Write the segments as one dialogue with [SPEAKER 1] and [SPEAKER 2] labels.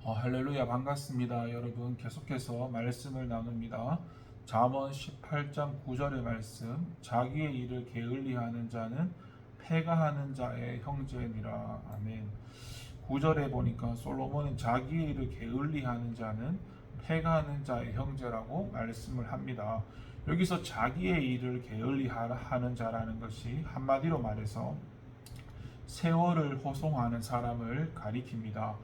[SPEAKER 1] 할렐루야 반갑습니다. 여러분 계속해서 말씀을 나눕니다. 잠언 18장 9절의 말씀, 자기의 일을 게을리하는 자는 패가하는 자의 형제니라. 아멘. 9절에 보니까 솔로몬은 자기의 일을 게을리하는 자는 패가하는 자의 형제라고 말씀을 합니다. 여기서 자기의 일을 게을리하는 자라는 것이 한마디로 말해서 세월을 호송하는 사람을 가리킵니다.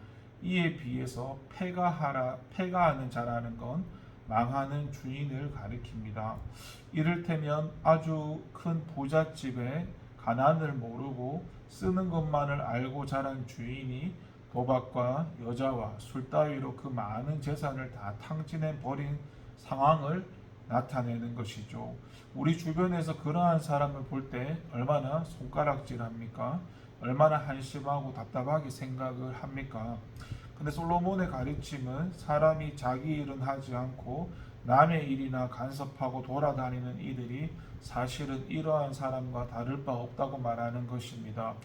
[SPEAKER 1] 이에 비해서 패가하는 자라는 건 망하는 주인을 가리킵니다. 이를테면 아주 큰 부잣집에 가난을 모르고 쓰는 것만을 알고 자란 주인이 도박과 여자와 술 따위로 그 많은 재산을 다 탕진해 버린 상황을 나타내는 것이죠. 우리 주변에서 그러한 사람을 볼 때 얼마나 손가락질합니까? 얼마나 한심하고 답답하게 생각을 합니까? 근데 솔로몬의 가르침은 사람이 자기 일은 하지 않고 남의 일이나 간섭하고 돌아다니는 이들이 사실은 이러한 사람과 다를 바 없다고 말하는 것입니다.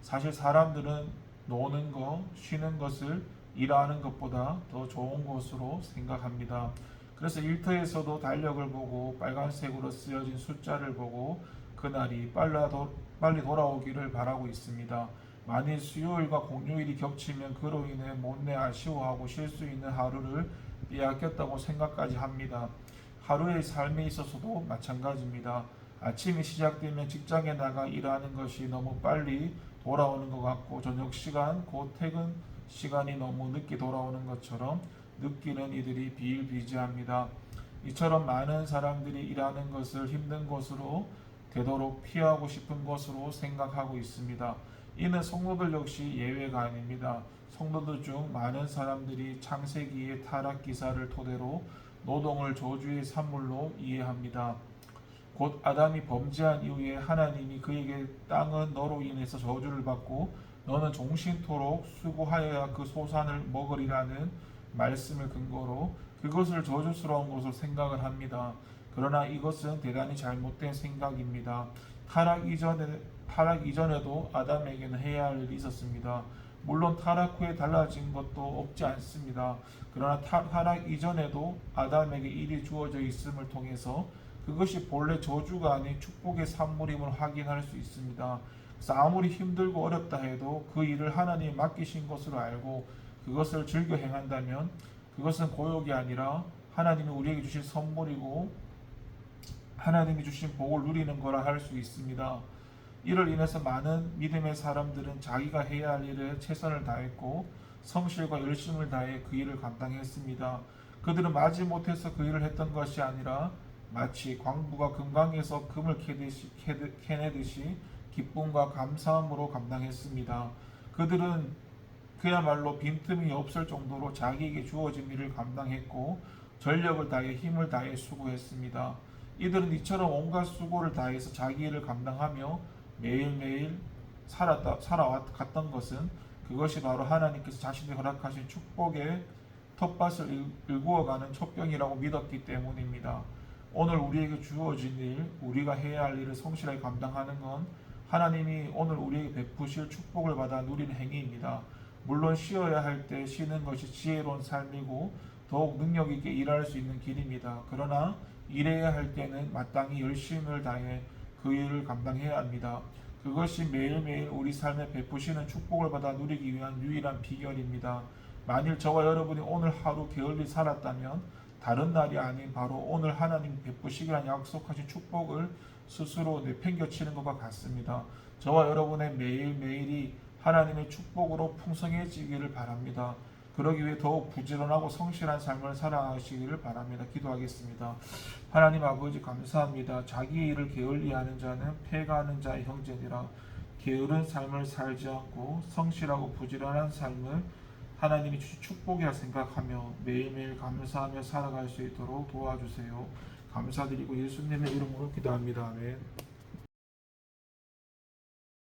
[SPEAKER 1] 사실 사람들은 노는 거, 쉬는 것을 일하는 것보다 더 좋은 것으로 생각합니다. 그래서 일터에서도 달력을 보고 빨간색으로 쓰여진 숫자를 보고 그날이 빨리 돌아오기를 바라고 있습니다. 만일 수요일과 공휴일이 겹치면 그로 인해 못내 아쉬워하고 쉴 수 있는 하루를 빼앗겼다고 생각까지 합니다. 하루의 삶에 있어서도 마찬가지입니다. 아침이 시작되면 직장에 나가 일하는 것이 너무 빨리 돌아오는 것 같고 저녁 시간, 곧 퇴근 시간이 너무 늦게 돌아오는 것처럼 느끼는 이들이 비일비재합니다. 이처럼 많은 사람들이 일하는 것을 힘든 것으로 되도록 피하고 싶은 것으로 생각하고 있습니다. 이는 성도들 역시 예외가 아닙니다. 성도들 중 많은 사람들이 창세기의 타락 기사를 토대로 노동을 저주의 산물로 이해합니다. 곧 아담이 범죄한 이후에 하나님이 그에게 땅은 너로 인해서 저주를 받고 너는 종신토록 수고하여야 그 소산을 먹으리라는 말씀을 근거로 그것을 저주스러운 것으로 생각을 합니다. 그러나 이것은 대단히 잘못된 생각입니다. 타락 이전에도 아담에게는 해야 할 일이 있었습니다. 물론 타락 후에 달라진 것도 없지 않습니다. 그러나 타락 이전에도 아담에게 일이 주어져 있음을 통해서 그것이 본래 저주가 아닌 축복의 산물임을 확인할 수 있습니다. 그래서 아무리 힘들고 어렵다 해도 그 일을 하나님이 맡기신 것으로 알고 그것을 즐겨 행한다면 그것은 고욕이 아니라 하나님이 우리에게 주신 선물이고 하나님이 주신 복을 누리는 거라 할 수 있습니다. 이를 인해서 많은 믿음의 사람들은 자기가 해야 할 일에 최선을 다했고 성실과 열심을 다해 그 일을 감당했습니다. 그들은 마지못해서 그 일을 했던 것이 아니라 마치 광부가 금강에서 금을 캐내듯이 기쁨과 감사함으로 감당했습니다. 그들은 그야말로 빈틈이 없을 정도로 자기에게 주어진 일을 감당했고 전력을 다해 힘을 다해 수고했습니다. 이들은 이처럼 온갖 수고를 다해서 자기 일을 감당하며 매일매일 살아갔던 것은 그것이 바로 하나님께서 자신이 허락하신 축복의 텃밭을 일구어가는 촛병이라고 믿었기 때문입니다. 오늘 우리에게 주어진 일, 우리가 해야 할 일을 성실하게 감당하는 건 하나님이 오늘 우리에게 베푸실 축복을 받아 누리는 행위입니다. 물론 쉬어야 할 때 쉬는 것이 지혜로운 삶이고 더욱 능력 있게 일할 수 있는 길입니다. 그러나 일해야 할 때는 마땅히 열심을 다해 그 일을 감당해야 합니다. 그것이 매일매일 우리 삶에 베푸시는 축복을 받아 누리기 위한 유일한 비결입니다. 만일 저와 여러분이 오늘 하루 게을리 살았다면 다른 날이 아닌 바로 오늘 하나님 베푸시기란 약속하신 축복을 스스로 내팽겨치는 것과 같습니다. 저와 여러분의 매일매일이 하나님의 축복으로 풍성해지기를 바랍니다. 그러기 위해 더욱 부지런하고 성실한 삶을 살아가시기를 바랍니다. 기도하겠습니다. 하나님 아버지 감사합니다. 자기 일을 게을리하는 자는 패가하는 자의 형제니라. 게으른 삶을 살지 않고 성실하고 부지런한 삶을 하나님이 주신 축복이라 생각하며 매일매일 감사하며 살아갈 수 있도록 도와주세요. 감사드리고 예수님의 이름으로 기도합니다. 아멘.